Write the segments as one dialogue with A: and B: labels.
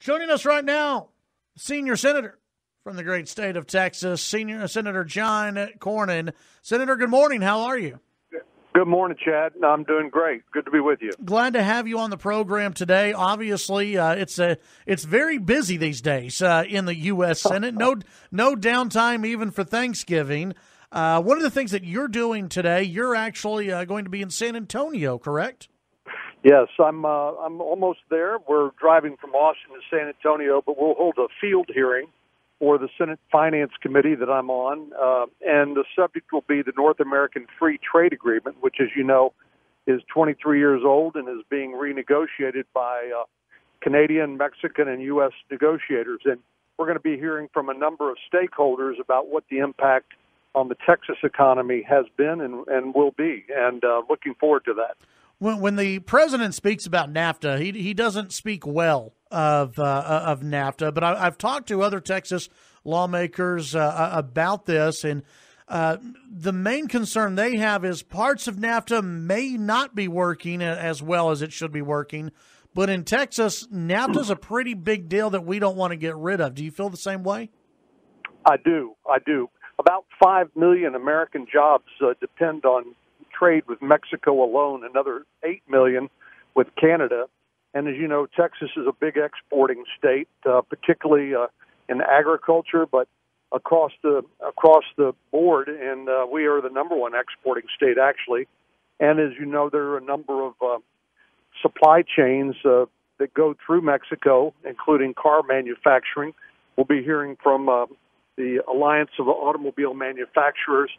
A: Joining us right now, senior senator from the great state of Texas, Senior Senator John Cornyn. Senator, good morning. How are you?
B: Good morning, Chad. I'm doing great. Good to be with you.
A: Glad to have you on the program today. Obviously, it's very busy these days in the U.S. Senate. No downtime even for Thanksgiving. One of the things that you're doing today, you're actually going to be in San Antonio, correct?
B: Yes, I'm almost there. We're driving from Austin to San Antonio, but we'll hold a field hearing for the Senate Finance Committee that I'm on, and the subject will be the North American Free Trade Agreement, which, as you know, is 23 years old and is being renegotiated by Canadian, Mexican, and U.S. negotiators. And we're going to be hearing from a number of stakeholders about what the impact on the Texas economy has been and will be, and looking forward to that.
A: When the president speaks about NAFTA, he doesn't speak well of NAFTA, but I've talked to other Texas lawmakers about this, and the main concern they have is parts of NAFTA may not be working as well as it should be working, but in Texas, NAFTA is a pretty big deal that we don't want to get rid of. Do you feel the same way?
B: I do. About 5 million American jobs depend on trade with Mexico alone, another 8 million with Canada. And as you know, Texas is a big exporting state, particularly in agriculture, but across the board. And we are the number one exporting state, actually. And as you know, there are a number of supply chains that go through Mexico, including car manufacturing. We'll be hearing from the Alliance of Automobile Manufacturers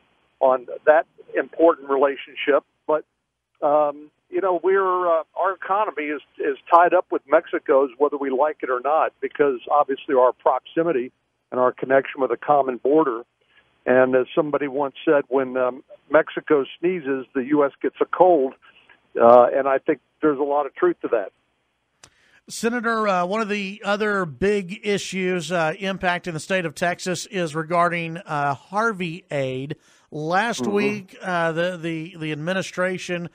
B: on that important relationship. But, our economy is tied up with Mexico's, whether we like it or not, because obviously our proximity and our connection with a common border. And as somebody once said, when Mexico sneezes, the U.S. gets a cold. And I think there's a lot of truth to that.
A: Senator, one of the other big issues impacting the state of Texas is regarding Harvey aid. Last week, the administration,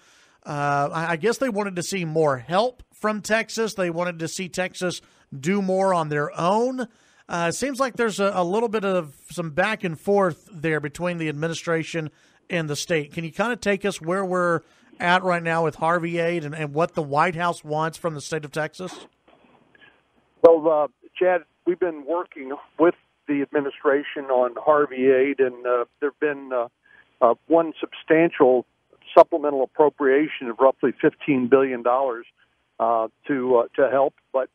A: I guess they wanted to see more help from Texas. They wanted to see Texas do more on their own. It seems like there's a little bit of some back and forth there between the administration and the state. Can you kind of take us where we're at right now with Harvey aid and what the White House wants from the state of Texas?
B: Well, Chad, we've been working with the administration on Harvey aid, and there have been one substantial supplemental appropriation of roughly $15 billion to help. But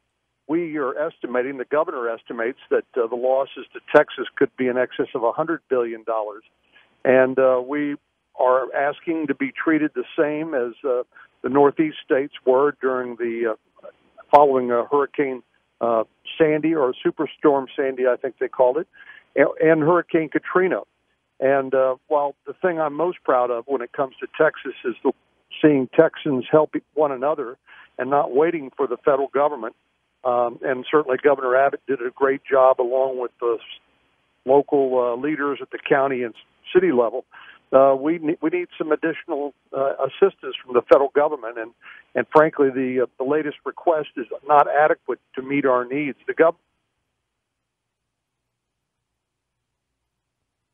B: we are estimating, the governor estimates, that the losses to Texas could be in excess of $100 billion. And we are asking to be treated the same as the Northeast states were during the following Hurricane Sandy, or Superstorm Sandy, I think they called it, and Hurricane Katrina. And while the thing I'm most proud of when it comes to Texas is seeing Texans help one another and not waiting for the federal government, and certainly Governor Abbott did a great job along with the local leaders at the county and city level. We need some additional assistance from the federal government, and frankly, the latest request is not adequate to meet our needs.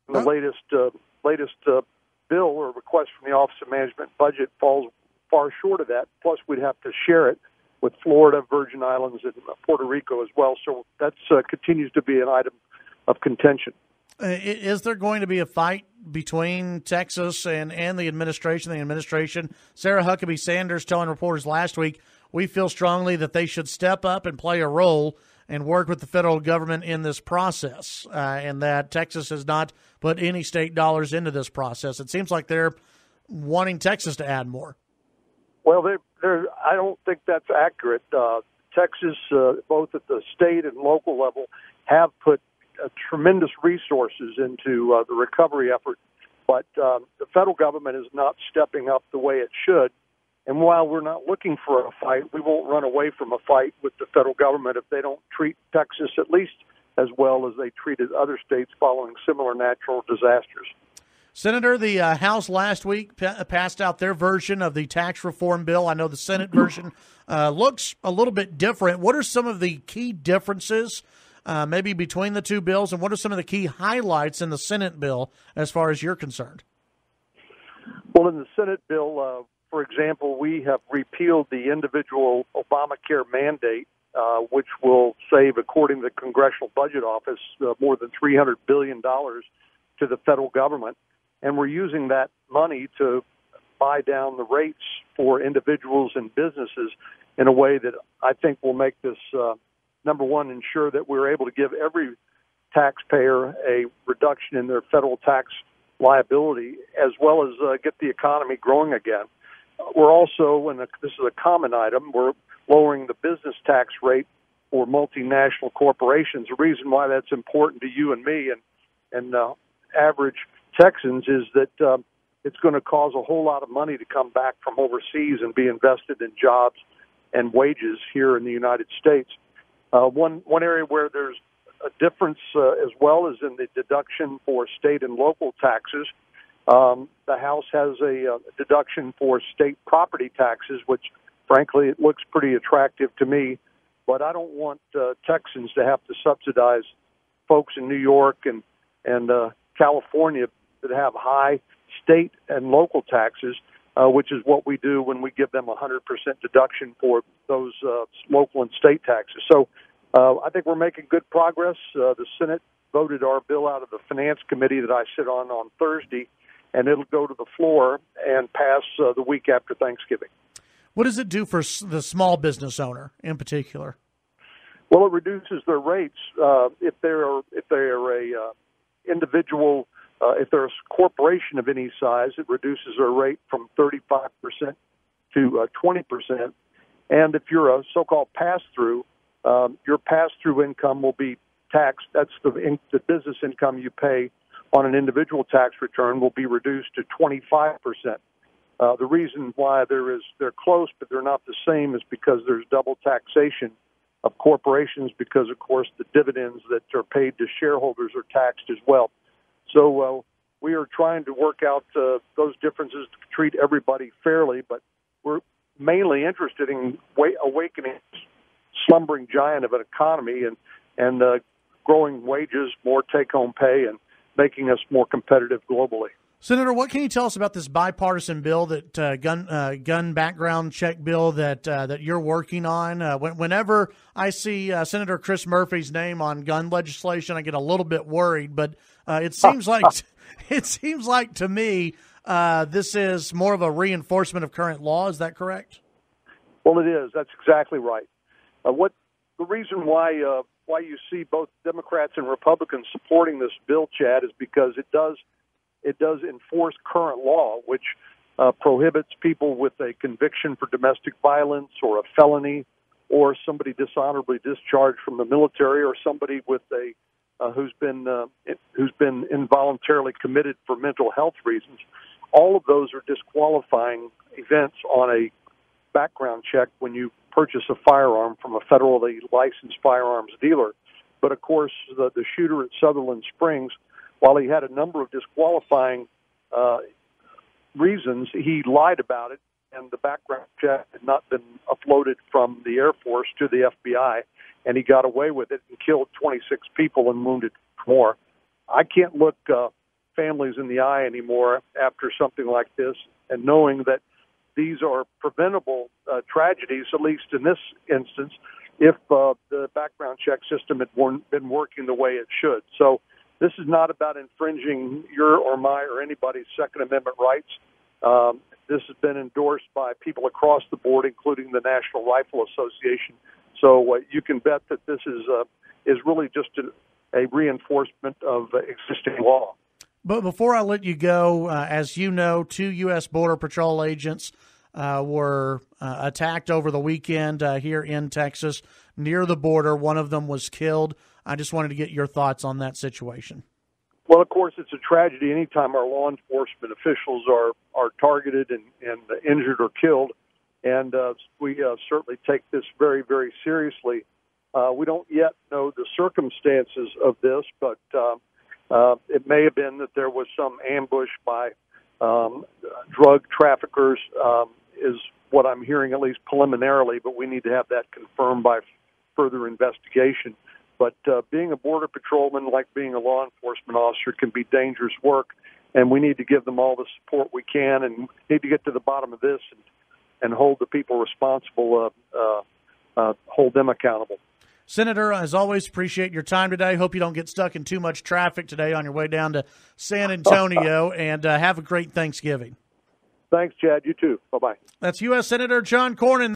B: The latest bill or request from the Office of Management and Budget falls far short of that. Plus, we'd have to share it with Florida, Virgin Islands, and Puerto Rico as well. So that continues to be an item of contention.
A: Is there going to be a fight between Texas and the administration? The administration, Sarah Huckabee Sanders telling reporters last week, we feel strongly that they should step up and play a role and work with the federal government in this process, and that Texas has not put any state dollars into this process. It seems like they're wanting Texas to add more.
B: Well, I don't think that's accurate. Texas, both at the state and local level, have put tremendous resources into the recovery effort, but the federal government is not stepping up the way it should. And while we're not looking for a fight, we won't run away from a fight with the federal government if they don't treat Texas at least as well as they treated other states following similar natural disasters.
A: Senator, the House last week passed out their version of the tax reform bill. I know the Senate version looks a little bit different. What are some of the key differences maybe between the two bills, and what are some of the key highlights in the Senate bill as far as you're concerned?
B: Well, in the Senate bill, for example, we have repealed the individual Obamacare mandate, which will save, according to the Congressional Budget Office, more than $300 billion to the federal government. And we're using that money to buy down the rates for individuals and businesses in a way that I think will make this, number one, ensure that we're able to give every taxpayer a reduction in their federal tax liability, as well as get the economy growing again. We're also, and this is a common item, we're lowering the business tax rate for multinational corporations. The reason why that's important to you and me and average Texans is that it's going to cause a whole lot of money to come back from overseas and be invested in jobs and wages here in the United States. One area where there's a difference as well is in the deduction for state and local taxes. The House has a deduction for state property taxes, which, frankly, it looks pretty attractive to me. But I don't want Texans to have to subsidize folks in New York and California that have high state and local taxes, which is what we do when we give them 100% deduction for those local and state taxes. So I think we're making good progress. The Senate voted our bill out of the Finance Committee that I sit on Thursday, and it'll go to the floor and pass the week after Thanksgiving.
A: What does it do for the small business owner in particular?
B: Well, it reduces their rates. If they're a individual, if they're a corporation of any size, it reduces their rate from 35% to 20%. And if you're a so-called pass-through, your pass-through income will be taxed. That's the business income you pay on an individual tax return will be reduced to 25%. The reason why they're close but they're not the same is because there's double taxation of corporations because, of course, the dividends that are paid to shareholders are taxed as well. So we are trying to work out those differences to treat everybody fairly, but we're mainly interested in awakening this slumbering giant of an economy and growing wages, more take-home pay, and making us more competitive globally.
A: Senator, what can you tell us about this bipartisan bill, that gun background check bill that you're working on? Whenever I see Senator Chris Murphy's name on gun legislation, I get a little bit worried. But it seems like to me this is more of a reinforcement of current law. Is that correct?
B: Well, it is. That's exactly right. The reason why you see both Democrats and Republicans supporting this bill, Chad, is because it does enforce current law, which prohibits people with a conviction for domestic violence or a felony, or somebody dishonorably discharged from the military, or somebody with who's been involuntarily committed for mental health reasons. All of those are disqualifying events on a background check when you purchase a firearm from a federally licensed firearms dealer. But of course, the shooter at Sutherland Springs, while he had a number of disqualifying reasons, he lied about it, and the background check had not been uploaded from the Air Force to the FBI, and he got away with it and killed 26 people and wounded more. I can't look families in the eye anymore after something like this, and knowing that these are preventable tragedies, at least in this instance, if the background check system had been working the way it should. So this is not about infringing your or my or anybody's Second Amendment rights. This has been endorsed by people across the board, including the National Rifle Association. So you can bet that this is really just a reinforcement of existing law.
A: But before I let you go, as you know, 2 U.S. Border Patrol agents were attacked over the weekend here in Texas near the border. One of them was killed. I just wanted to get your thoughts on that situation.
B: Well, of course, it's a tragedy anytime our law enforcement officials are targeted and injured or killed, and we certainly take this very, very seriously. We don't yet know the circumstances of this, but It may have been that there was some ambush by drug traffickers, is what I'm hearing, at least preliminarily, but we need to have that confirmed by further investigation. But being a border patrolman, like being a law enforcement officer, can be dangerous work, and we need to give them all the support we can, and need to get to the bottom of this and hold the people responsible, hold them accountable.
A: Senator, as always, appreciate your time today. Hope you don't get stuck in too much traffic today on your way down to San Antonio, and have a great Thanksgiving.
B: Thanks, Chad. You too. Bye-bye.
A: That's U.S. Senator John Cornyn.